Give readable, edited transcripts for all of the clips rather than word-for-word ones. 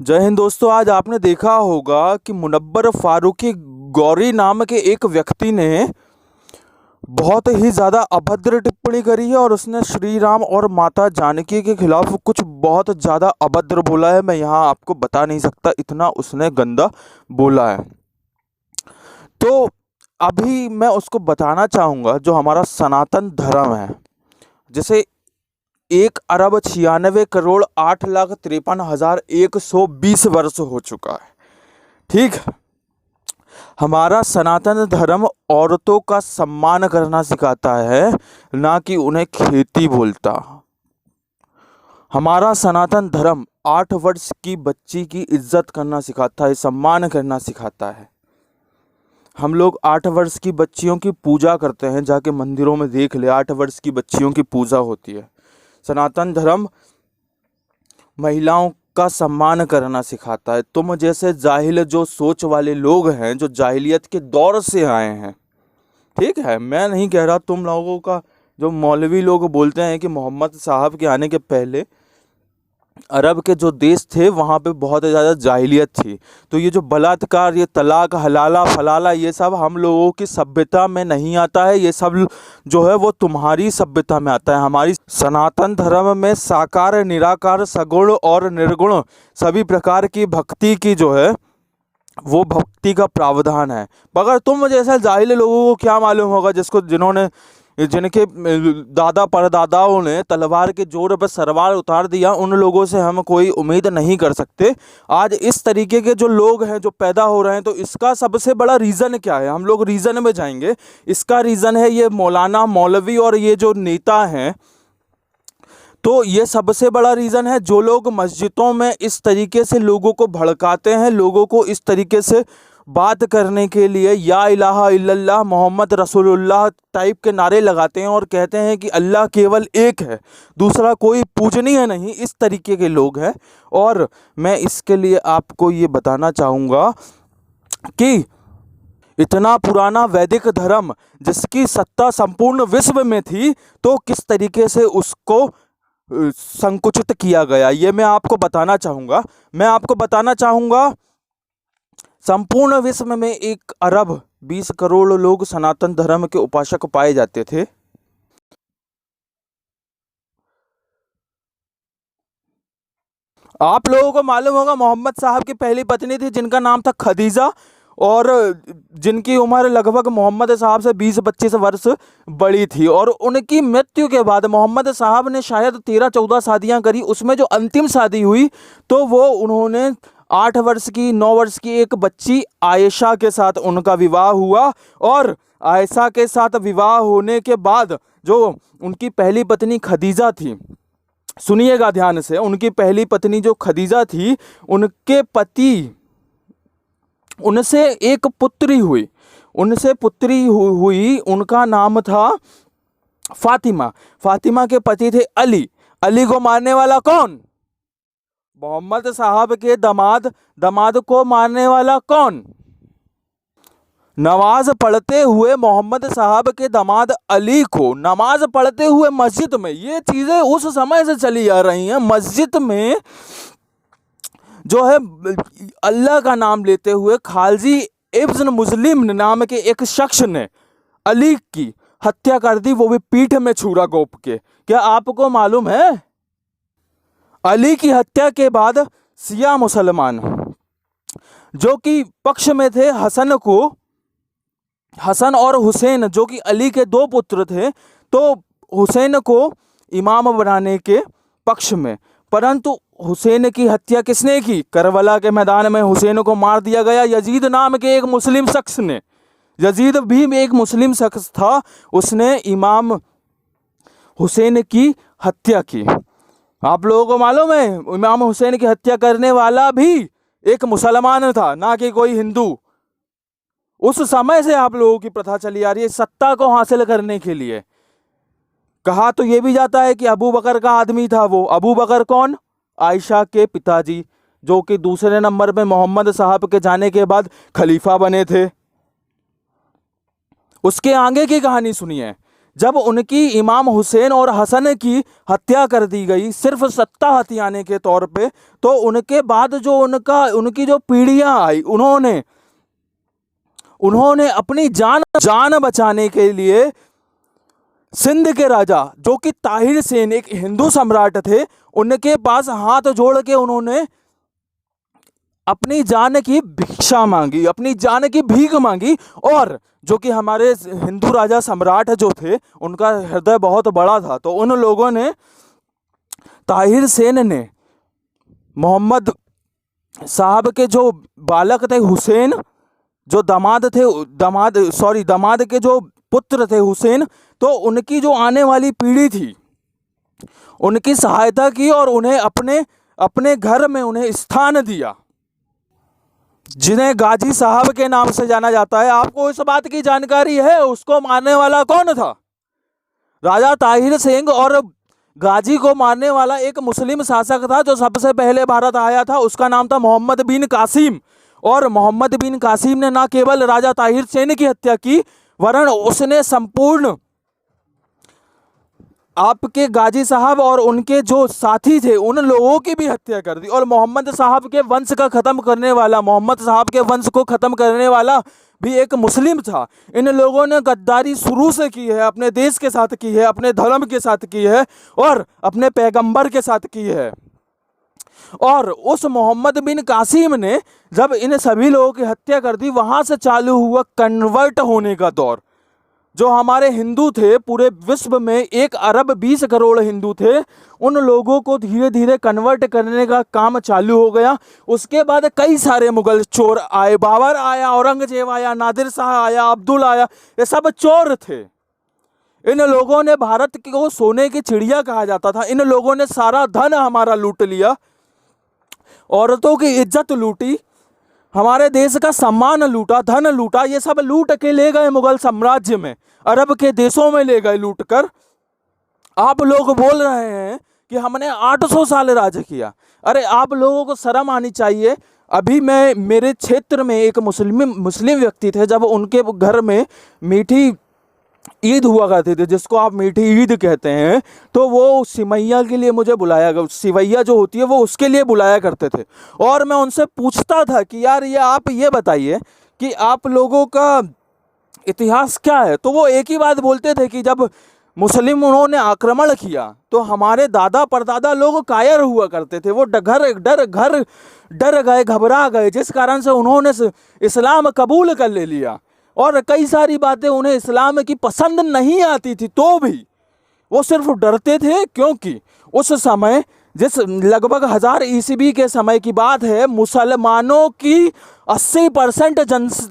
जय हिंद दोस्तों। आज आपने देखा होगा कि मुनव्वर फारूकी गौरी नाम के एक व्यक्ति ने बहुत ही ज़्यादा अभद्र टिप्पणी करी है और उसने श्री राम और माता जानकी के खिलाफ कुछ बहुत ज़्यादा अभद्र बोला है। मैं यहाँ आपको बता नहीं सकता, इतना उसने गंदा बोला है। तो अभी मैं उसको बताना चाहूँगा, जो हमारा सनातन धर्म है, जैसे 1,96,8,53,120 वर्ष हो चुका है, ठीक। हमारा सनातन धर्म औरतों का सम्मान करना सिखाता है, ना कि उन्हें खेती बोलता। हमारा सनातन धर्म 8 वर्ष की बच्ची की इज्जत करना सिखाता है, सम्मान करना सिखाता है। हम लोग 8 वर्ष की बच्चियों की पूजा करते हैं, जाके मंदिरों में देख ले, 8 वर्ष की बच्चियों की पूजा होती है। सनातन धर्म महिलाओं का सम्मान करना सिखाता है। तुम जैसे जाहिल जो सोच वाले लोग हैं, जो जाहिलियत के दौर से आए हैं, ठीक है, मैं नहीं कह रहा तुम लोगों का, जो मौलवी लोग बोलते हैं कि मोहम्मद साहब के आने के पहले अरब के जो देश थे वहाँ पे बहुत ज़्यादा जाहिलियत थी। तो ये जो बलात्कार, ये तलाक, हलाला फलाला, ये सब हम लोगों की सभ्यता में नहीं आता है। ये सब जो है वो तुम्हारी सभ्यता में आता है। हमारी सनातन धर्म में साकार, निराकार, सगुण और निर्गुण सभी प्रकार की भक्ति की जो है वो भक्ति का प्रावधान है। मगर तुम जैसे जाहिल लोगों को क्या मालूम होगा, जिनके दादा परदादाओं ने तलवार के जोर पर सरवार उतार दिया, उन लोगों से हम कोई उम्मीद नहीं कर सकते। आज इस तरीके के जो लोग हैं जो पैदा हो रहे हैं, तो इसका सबसे बड़ा रीज़न क्या है? हम लोग रीज़न में जाएंगे। इसका रीज़न है ये मौलाना, मौलवी और ये जो नेता हैं। तो ये सबसे बड़ा रीज़न है, जो लोग मस्जिदों में इस तरीके से लोगों को भड़काते हैं, लोगों को इस तरीके से बात करने के लिए या इलाहा इल्लल्लाह मोहम्मद रसूलुल्लाह टाइप के नारे लगाते हैं और कहते हैं कि अल्लाह केवल एक है, दूसरा कोई पूजनीय नहीं। इस तरीके के लोग हैं। और मैं इसके लिए आपको ये बताना चाहूँगा कि इतना पुराना वैदिक धर्म जिसकी सत्ता संपूर्ण विश्व में थी, तो किस तरीके से उसको संकुचित किया गया, ये मैं आपको बताना चाहूँगा। संपूर्ण विश्व में 1 अरब 20 करोड़ लोग सनातन धर्म के उपासक पाए जाते थे। आप लोगों को मालूम होगा मोहम्मद साहब की पहली पत्नी थी जिनका नाम था खदीजा, और जिनकी उम्र लगभग मोहम्मद साहब से 20-25 वर्ष बड़ी थी। और उनकी मृत्यु के बाद मोहम्मद साहब ने शायद 13-14 शादियां करी। उसमें जो अंतिम शादी हुई, तो वो उन्होंने 8 वर्ष की, 9 वर्ष की एक बच्ची आयशा के साथ उनका विवाह हुआ। और आयशा के साथ विवाह होने के बाद जो उनकी पहली पत्नी खदीजा थी, सुनिएगा ध्यान से, उनकी पहली पत्नी जो खदीजा थी, उनके पति, उनसे एक पुत्री हुई, उनका नाम था फातिमा। फातिमा के पति थे अली। अली को मारने वाला कौन? मोहम्मद साहब के दामाद को मारने वाला कौन? नमाज पढ़ते हुए मोहम्मद साहब के दामाद अली को नमाज पढ़ते हुए मस्जिद में, ये चीज़ें उस समय से चली आ रही हैं। मस्जिद में जो है अल्लाह का नाम लेते हुए खालजी इब्न मुस्लिम नाम के एक शख्स ने अली की हत्या कर दी, वो भी पीठ में छुरा घोंप के। क्या आपको मालूम है? अली की हत्या के बाद शिया मुसलमान जो कि पक्ष में थे हसन और हुसैन, जो कि अली के 2 पुत्र थे, तो हुसैन को इमाम बनाने के पक्ष में। परंतु हुसैन की हत्या किसने की? करबला के मैदान में हुसैन को मार दिया गया यजीद नाम के एक मुस्लिम शख्स ने। यजीद भी एक मुस्लिम शख्स था, उसने इमाम हुसैन की हत्या की। आप लोगों को मालूम है इमाम हुसैन की हत्या करने वाला भी एक मुसलमान था, ना कि कोई हिंदू। उस समय से आप लोगों की प्रथा चली आ रही है सत्ता को हासिल करने के लिए। कहा तो ये भी जाता है कि अबू बकर का आदमी था वो। अबू बकर कौन? आयशा के पिताजी, जो कि दूसरे नंबर पे मोहम्मद साहब के जाने के बाद खलीफा बने थे। उसके आगे की कहानी सुनिए। जब उनकी इमाम हुसैन और हसन की हत्या कर दी गई सिर्फ सत्ता हथियाने के तौर पे, तो उनके बाद जो उनकी जो पीढ़ियां आई, उन्होंने अपनी जान बचाने के लिए सिंध के राजा जो कि ताहिर सेन एक हिंदू सम्राट थे, उनके पास हाथ जोड़ के उन्होंने अपनी जान की भिक्षा मांगी, अपनी जान की भीख मांगी। और जो कि हमारे हिंदू राजा सम्राट जो थे, उनका हृदय बहुत बड़ा था, तो उन लोगों ने, ताहिर सेन ने मोहम्मद साहब के जो बालक थे हुसैन, जो दामाद के जो पुत्र थे हुसैन, तो उनकी जो आने वाली पीढ़ी थी उनकी सहायता की और उन्हें अपने घर में उन्हें स्थान दिया, जिन्हें गाजी साहब के नाम से जाना जाता है। आपको इस बात की जानकारी है उसको मारने वाला कौन था? राजा ताहिर सेन। और गाजी को मारने वाला एक मुस्लिम शासक था जो सबसे पहले भारत आया था, उसका नाम था मोहम्मद बिन कासिम। और मोहम्मद बिन कासिम ने ना केवल राजा ताहिर सेन की हत्या की, वरन उसने संपूर्ण आपके गाजी साहब और उनके जो साथी थे उन लोगों की भी हत्या कर दी। और मोहम्मद साहब के वंश को ख़त्म करने वाला भी एक मुस्लिम था। इन लोगों ने गद्दारी शुरू से की है, अपने देश के साथ की है, अपने धर्म के साथ की है और अपने पैगंबर के साथ की है। और उस मोहम्मद बिन कासिम ने जब इन सभी लोगों की हत्या कर दी, वहाँ से चालू हुआ कन्वर्ट होने का दौर। जो हमारे हिंदू थे, पूरे विश्व में 1 अरब 20 करोड़ हिंदू थे, उन लोगों को धीरे धीरे कन्वर्ट करने का काम चालू हो गया। उसके बाद कई सारे मुगल चोर आए, बाबर आया, औरंगजेब आया, नादिर शाह आया, अब्दुल आया, ये सब चोर थे। इन लोगों ने भारत को सोने की चिड़िया कहा जाता था। इन लोगों ने सारा धन हमारा लूट लिया, औरतों की इज्जत लूटी, हमारे देश का सम्मान लूटा, धन लूटा, ये सब लूट के ले गए मुगल साम्राज्य में, अरब के देशों में ले गए लूट कर। आप लोग बोल रहे हैं कि हमने 800 साल राज किया। अरे आप लोगों को शर्म आनी चाहिए। अभी मेरे क्षेत्र में एक मुस्लिम व्यक्ति थे, जब उनके घर में मीठी ईद हुआ करती थी, जिसको आप मीठी ईद कहते हैं, तो वो सिमैया के लिए मुझे बुलाया, सिवैया जो होती है वो उसके लिए बुलाया करते थे। और मैं उनसे पूछता था कि यार आप ये बताइए कि आप लोगों का इतिहास क्या है। तो वो एक ही बात बोलते थे कि जब मुस्लिमों ने आक्रमण किया तो हमारे दादा परदादा लोग कायर हुआ करते थे, वो डर गए, घबरा गए, जिस कारण से उन्होंने इस्लाम कबूल कर ले लिया। और कई सारी बातें उन्हें इस्लाम की पसंद नहीं आती थी, तो भी वो सिर्फ डरते थे, क्योंकि उस समय, जिस लगभग 1000 ईस्वी के समय की बात है, मुसलमानों की 80%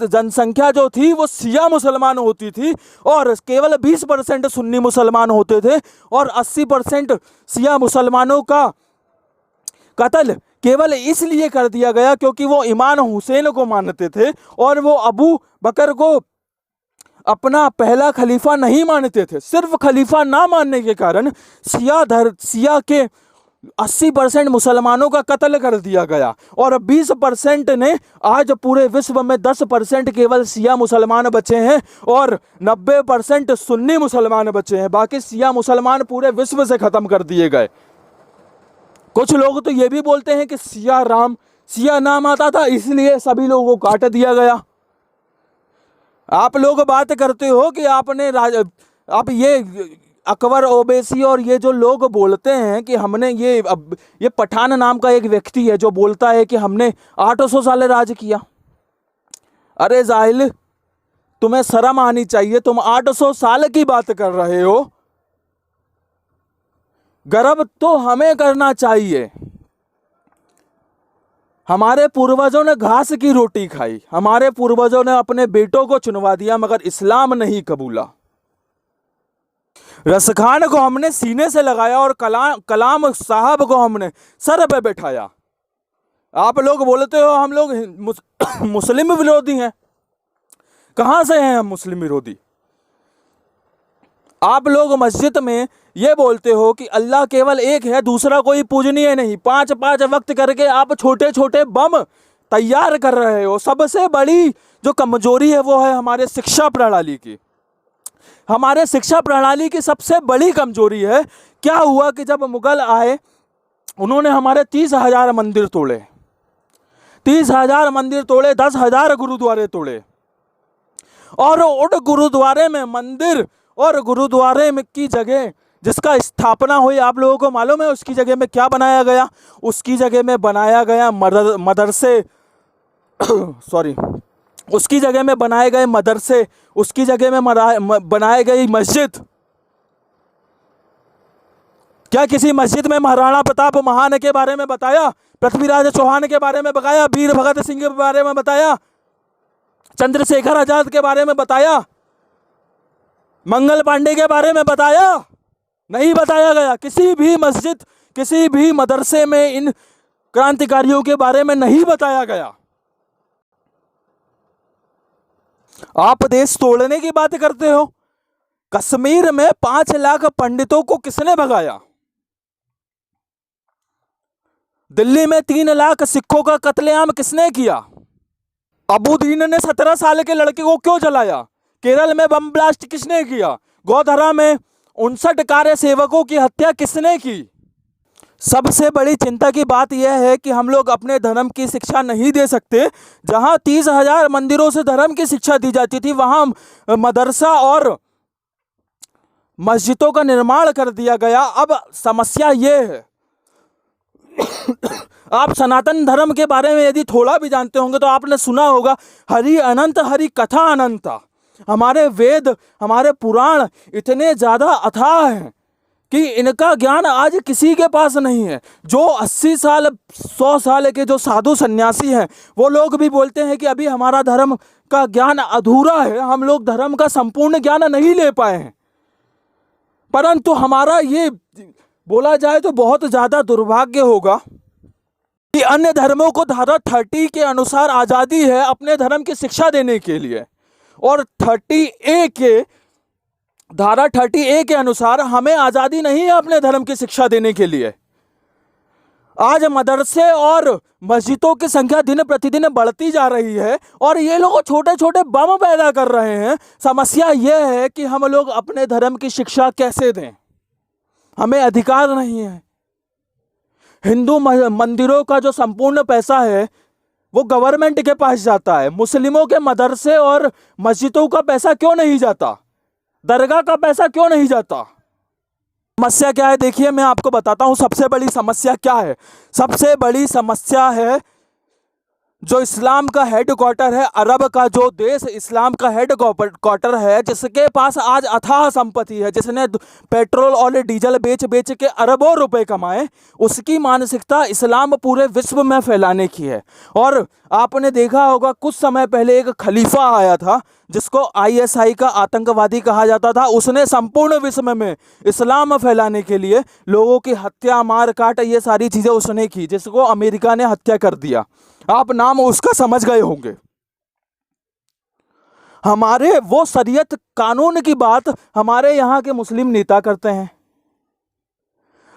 जनसंख्या जो थी वो शिया मुसलमान होती थी और केवल 20% सुन्नी मुसलमान होते थे। और 80% शिया मुसलमानों का कत्ल केवल इसलिए कर दिया गया क्योंकि वो इमाम हुसैन को मानते थे और वो अबू बकर को अपना पहला खलीफा नहीं मानते थे। सिर्फ खलीफा ना मानने के कारण शिया के 80% मुसलमानों का कत्ल कर दिया गया और 20% ने, आज पूरे विश्व में 10% केवल शिया मुसलमान बचे हैं और 90% सुन्नी मुसलमान बचे हैं। बाकी शिया मुसलमान पूरे विश्व से खत्म कर दिए गए। कुछ लोग तो ये भी बोलते हैं कि सिया नाम आता था इसलिए सभी लोगों को काट दिया गया। आप लोग बात करते हो कि आप ये अकबर ओवैसी और ये जो लोग बोलते हैं कि हमने ये पठान नाम का एक व्यक्ति है जो बोलता है कि हमने 800 साल राज किया। अरे जाहिल, तुम्हें शर्म आनी चाहिए, तुम 800 साल की बात कर रहे हो। गर्व तो हमें करना चाहिए। हमारे पूर्वजों ने घास की रोटी खाई, हमारे पूर्वजों ने अपने बेटों को चुनवा दिया, मगर इस्लाम नहीं कबूला। रसखान को हमने सीने से लगाया और कलाम साहब को हमने सर पे बैठाया। आप लोग बोलते हो हम लोग मुस्लिम विरोधी हैं। कहां से हैं हम मुस्लिम विरोधी? आप लोग मस्जिद में ये बोलते हो कि अल्लाह केवल एक है, दूसरा कोई पूजनीय नहीं। 5-5 वक्त करके आप छोटे छोटे बम तैयार कर रहे हो। सबसे बड़ी जो कमजोरी है वो है हमारे शिक्षा प्रणाली की। हमारे शिक्षा प्रणाली की सबसे बड़ी कमजोरी है। क्या हुआ कि जब मुगल आए, उन्होंने हमारे 30,000 मंदिर तोड़े, 30,000 मंदिर तोड़े, 10,000 गुरुद्वारे तोड़े, और उन गुरुद्वारे में मंदिर और गुरुद्वारे में की जगह जिसका स्थापना हुई, आप लोगों को मालूम है उसकी जगह में क्या बनाया गया? उसकी जगह में बनाया गया मदरसे सॉरी उसकी जगह में बनाए गए मदरसे, उसकी जगह में बनाई गई मस्जिद। क्या किसी मस्जिद में महाराणा प्रताप महान के बारे में बताया, पृथ्वीराज चौहान के बारे में बताया, वीर भगत सिंह के बारे में बताया, चंद्रशेखर आजाद के बारे में बताया, मंगल पांडे के बारे में बताया? नहीं बताया गया। किसी भी मस्जिद, किसी भी मदरसे में इन क्रांतिकारियों के बारे में नहीं बताया गया। आप देश तोड़ने की बात करते हो। कश्मीर में 5 लाख पंडितों को किसने भगाया? दिल्ली में 3 लाख सिखों का कत्लेआम किसने किया? अबुदीन ने 17 साल के लड़के को क्यों जलाया? केरल में बम ब्लास्ट किसने किया? गोधरा में 59 कार्य सेवकों की हत्या किसने की? सबसे बड़ी चिंता की बात यह है कि हम लोग अपने धर्म की शिक्षा नहीं दे सकते। जहां 30,000 मंदिरों से धर्म की शिक्षा दी जाती थी, वहां मदरसा और मस्जिदों का निर्माण कर दिया गया। अब समस्या यह है आप सनातन धर्म के बारे में यदि थोड़ा भी जानते होंगे तो आपने सुना होगा, हरि अनंत हरि कथा अनंता। हमारे वेद, हमारे पुराण इतने ज़्यादा अथाह हैं कि इनका ज्ञान आज किसी के पास नहीं है। जो 80 साल 100 साल के जो साधु सन्यासी हैं, वो लोग भी बोलते हैं कि अभी हमारा धर्म का ज्ञान अधूरा है, हम लोग धर्म का संपूर्ण ज्ञान नहीं ले पाए हैं। परंतु हमारा ये बोला जाए तो बहुत ज़्यादा दुर्भाग्य होगा कि अन्य धर्मों को धारा 30 के अनुसार आज़ादी है अपने धर्म की शिक्षा देने के लिए, और 30A के धारा 30A के अनुसार हमें आज़ादी नहीं है अपने धर्म की शिक्षा देने के लिए। आज मदरसे और मस्जिदों की संख्या दिन प्रतिदिन बढ़ती जा रही है और ये लोग छोटे छोटे बम पैदा कर रहे हैं। समस्या यह है कि हम लोग अपने धर्म की शिक्षा कैसे दें? हमें अधिकार नहीं है। हिंदू मंदिरों का जो संपूर्ण पैसा है वो गवर्नमेंट के पास जाता है। मुस्लिमों के मदरसे और मस्जिदों का पैसा क्यों नहीं जाता? दरगाह का पैसा क्यों नहीं जाता? समस्या क्या है? देखिए, मैं आपको बताता हूं सबसे बड़ी समस्या क्या है। सबसे बड़ी समस्या है जो इस्लाम का हेडक्वार्टर है, अरब का जो देश इस्लाम का हेडक्वार्टर है, जिसके पास आज अथाह संपत्ति है, जिसने पेट्रोल और डीजल बेच बेच के अरबों रुपए कमाए, उसकी मानसिकता इस्लाम पूरे विश्व में फैलाने की है। और आपने देखा होगा कुछ समय पहले एक खलीफा आया था जिसको ISI का आतंकवादी कहा जाता था। उसने संपूर्ण विश्व में इस्लाम फैलाने के लिए लोगों की हत्या, मार काट, ये सारी चीजें उसने की, जिसको अमेरिका ने हत्या कर दिया। आप नाम उसका समझ गए होंगे। हमारे वो शरीयत कानून की बात हमारे यहाँ के मुस्लिम नेता करते हैं।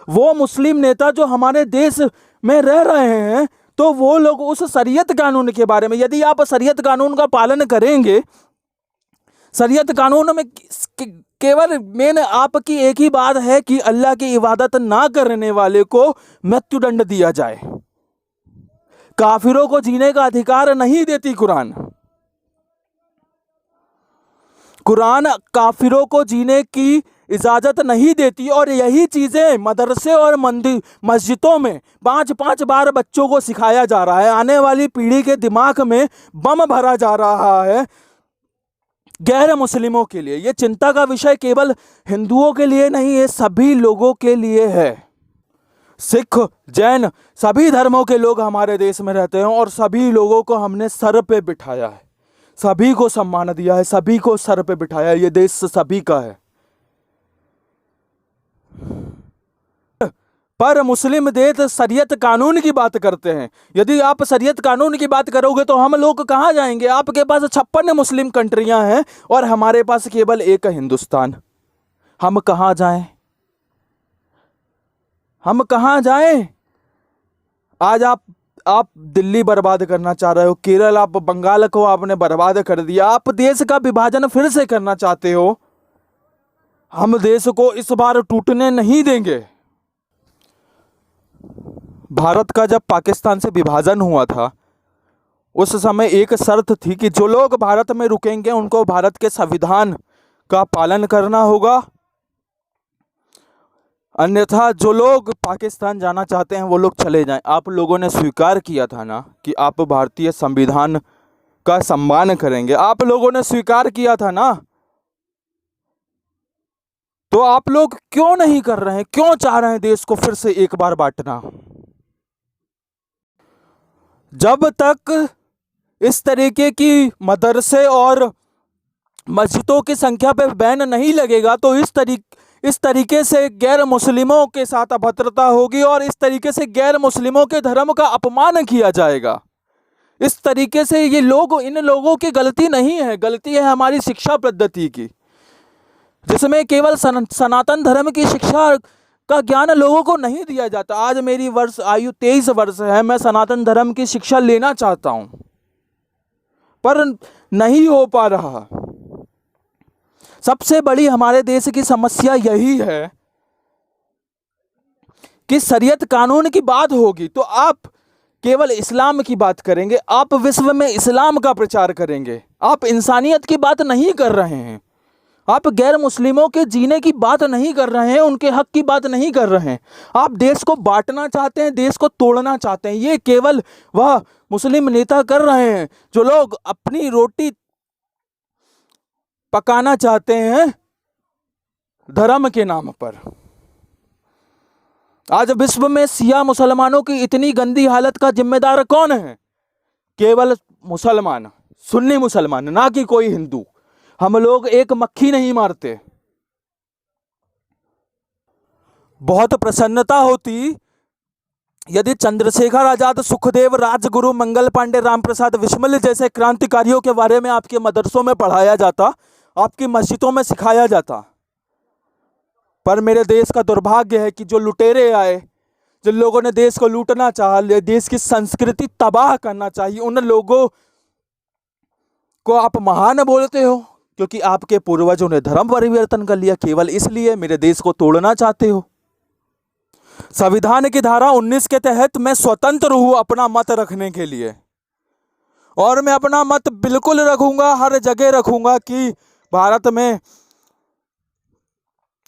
वो मुस्लिम नेता जो हमारे देश में रह रहे हैं, तो वो लोग उस शरीयत कानून के बारे में, यदि आप शरीयत कानून का पालन करेंगे, शरीयत कानून में केवल मेन आपकी एक ही बात है कि अल्लाह की इबादत ना करने वाले को मृत्युदंड दिया जाए। काफिरों को जीने का अधिकार नहीं देती कुरान। कुरान काफिरों को जीने की इजाजत नहीं देती, और यही चीजें मदरसे और मस्जिदों में 5-5 बार बच्चों को सिखाया जा रहा है। आने वाली पीढ़ी के दिमाग में बम भरा जा रहा है गैर मुस्लिमों के लिए। यह चिंता का विषय केवल हिंदुओं के लिए नहीं है, सभी लोगों के लिए है। सिख, जैन, सभी धर्मों के लोग हमारे देश में रहते हैं और सभी लोगों को हमने सर पे बिठाया है, सभी को सम्मान दिया है, सभी को सर पे बिठाया है। ये देश सभी का है। पर मुस्लिम देश शरीयत कानून की बात करते हैं। यदि आप शरीयत कानून की बात करोगे तो हम लोग कहाँ जाएंगे? आपके पास 56 मुस्लिम कंट्रियां हैं और हमारे पास केवल एक हिंदुस्तान। हम कहाँ जाएं? हम कहाँ जाएं? आज आप दिल्ली बर्बाद करना चाह रहे हो, केरल, आप बंगाल को आपने बर्बाद कर दिया, आप देश का विभाजन फिर से करना चाहते हो। हम देश को इस बार टूटने नहीं देंगे। भारत का जब पाकिस्तान से विभाजन हुआ था, उस समय एक शर्त थी कि जो लोग भारत में रुकेंगे उनको भारत के संविधान का पालन करना होगा, अन्यथा जो लोग पाकिस्तान जाना चाहते हैं वो लोग चले जाएं। आप लोगों ने स्वीकार किया था ना कि आप भारतीय संविधान का सम्मान करेंगे, आप लोगों ने स्वीकार किया था ना, तो आप लोग क्यों नहीं कर रहे हैं? क्यों चाह रहे हैं देश को फिर से एक बार बांटना? जब तक इस तरीके की मदरसे और मस्जिदों की संख्या पे बैन नहीं लगेगा तो इस तरीके से गैर मुस्लिमों के साथ अभद्रता होगी और इस तरीके से गैर मुस्लिमों के धर्म का अपमान किया जाएगा। इस तरीके से ये लोग, इन लोगों की गलती नहीं है, गलती है हमारी शिक्षा पद्धति की, जिसमें केवल सनातन धर्म की शिक्षा का ज्ञान लोगों को नहीं दिया जाता। आज मेरी आयु 23 वर्ष है, मैं सनातन धर्म की शिक्षा लेना चाहता हूं पर नहीं हो पा रहा। सबसे बड़ी हमारे देश की समस्या यही है कि शरीयत कानून की बात होगी तो आप केवल इस्लाम की बात करेंगे, आप विश्व में इस्लाम का प्रचार करेंगे, आप इंसानियत की बात नहीं कर रहे हैं, आप गैर मुस्लिमों के जीने की बात नहीं कर रहे हैं, उनके हक की बात नहीं कर रहे हैं। आप देश को बांटना चाहते हैं, देश को तोड़ना चाहते हैं। ये केवल वह मुस्लिम नेता कर रहे हैं जो लोग अपनी रोटी पकाना चाहते हैं धर्म के नाम पर। आज विश्व में शिया मुसलमानों की इतनी गंदी हालत का जिम्मेदार कौन है? केवल मुसलमान, सुन्नी मुसलमान, ना कि कोई हिंदू। हम लोग एक मक्खी नहीं मारते। बहुत प्रसन्नता होती यदि चंद्रशेखर आजाद, सुखदेव, राजगुरु, मंगल पांडे, रामप्रसाद बिस्मिल जैसे क्रांतिकारियों के बारे में आपके मदरसों में पढ़ाया जाता, आपकी मस्जिदों में सिखाया जाता। पर मेरे देश का दुर्भाग्य है कि जो लुटेरे आए, जिन लोगों ने देश को लूटना चाहा, देश की संस्कृति तबाह करना चाहिए, उन लोगों को आप महान बोलते हो क्योंकि आपके पूर्वजों ने धर्म परिवर्तन कर लिया। केवल इसलिए मेरे देश को तोड़ना चाहते हो। संविधान की धारा 19 के तहत मैं स्वतंत्र हूं अपना मत रखने के लिए, और मैं अपना मत बिल्कुल रखूंगा, हर जगह रखूंगा कि भारत में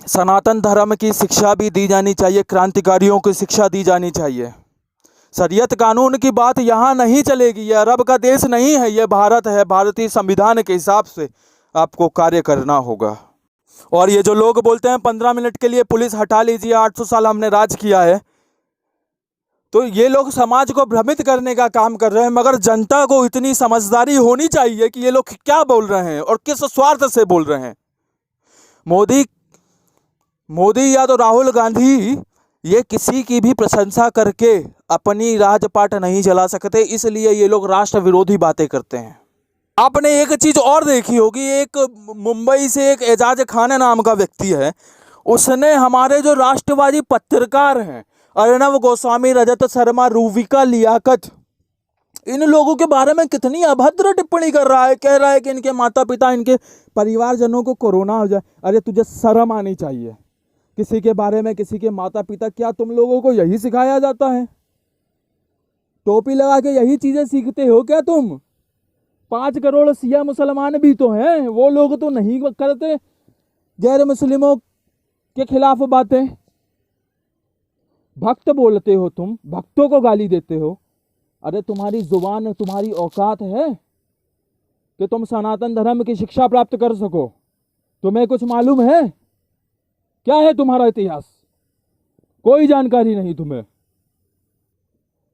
सनातन धर्म की शिक्षा भी दी जानी चाहिए, क्रांतिकारियों की शिक्षा दी जानी चाहिए। शरीयत कानून की बात यहाँ नहीं चलेगी। यह अरब का देश नहीं है, यह भारत है। भारतीय संविधान के हिसाब से आपको कार्य करना होगा। और ये जो लोग बोलते हैं 15 मिनट के लिए पुलिस हटा लीजिए, 800 साल हमने राज किया है, तो ये लोग समाज को भ्रमित करने का काम कर रहे हैं। मगर जनता को इतनी समझदारी होनी चाहिए कि ये लोग क्या बोल रहे हैं और किस स्वार्थ से बोल रहे हैं। मोदी या तो राहुल गांधी ये किसी की भी प्रशंसा करके अपनी राजपाट नहीं चला सकते, इसलिए ये लोग राष्ट्र विरोधी बातें करते हैं। आपने एक चीज और देखी होगी, एक मुंबई से एक एजाज खान नाम का व्यक्ति है, उसने हमारे जो राष्ट्रवादी पत्रकार हैं अर्णव गोस्वामी, रजत शर्मा, रूविका लियाकत, इन लोगों के बारे में कितनी अभद्र टिप्पणी कर रहा है। कह रहा है कि इनके माता पिता, इनके परिवारजनों को कोरोना हो जाए। अरे तुझे शर्म आनी चाहिए। किसी के बारे में, किसी के माता पिता, क्या तुम लोगों को यही सिखाया जाता है? टोपी लगा के यही चीजें सीखते हो क्या तुम? 5 करोड़ शिया मुसलमान भी तो हैं, वो लोग तो नहीं करते गैर मुस्लिमों के खिलाफ बातें। भक्त बोलते हो तुम, भक्तों को गाली देते हो। अरे तुम्हारी जुबान, तुम्हारी औकात है कि तुम सनातन धर्म की शिक्षा प्राप्त कर सको? तुम्हें कुछ मालूम है? क्या है तुम्हारा इतिहास? कोई जानकारी नहीं तुम्हें।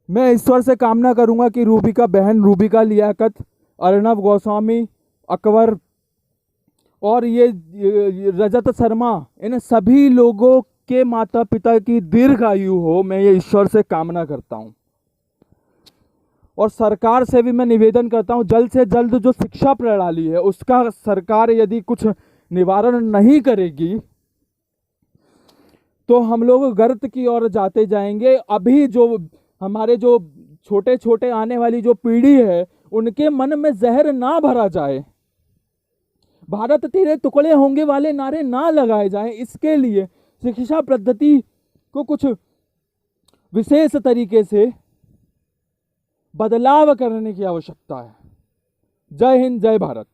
मैं ईश्वर से कामना करूंगा कि रूबिका बहन, रूबिका लियाकत, अर्णव गोस्वामी, अकबर और ये रजत शर्मा, इन सभी लोगों के माता पिता की दीर्घ आयु हो, मैं ये ईश्वर से कामना करता हूं। और सरकार से भी मैं निवेदन करता हूं, जल्द से जल्द जो शिक्षा प्रणाली है उसका सरकार यदि कुछ निवारण नहीं करेगी तो हम लोग गर्त की ओर जाते जाएंगे। अभी जो हमारे जो छोटे छोटे आने वाली जो पीढ़ी है उनके मन में जहर ना भरा जाए। भारत तेरे टुकड़े होंगे वाले नारे ना लगाए जाएं, इसके लिए शिक्षा पद्धति को कुछ विशेष तरीके से बदलाव करने की आवश्यकता है। जय हिंद, जय भारत।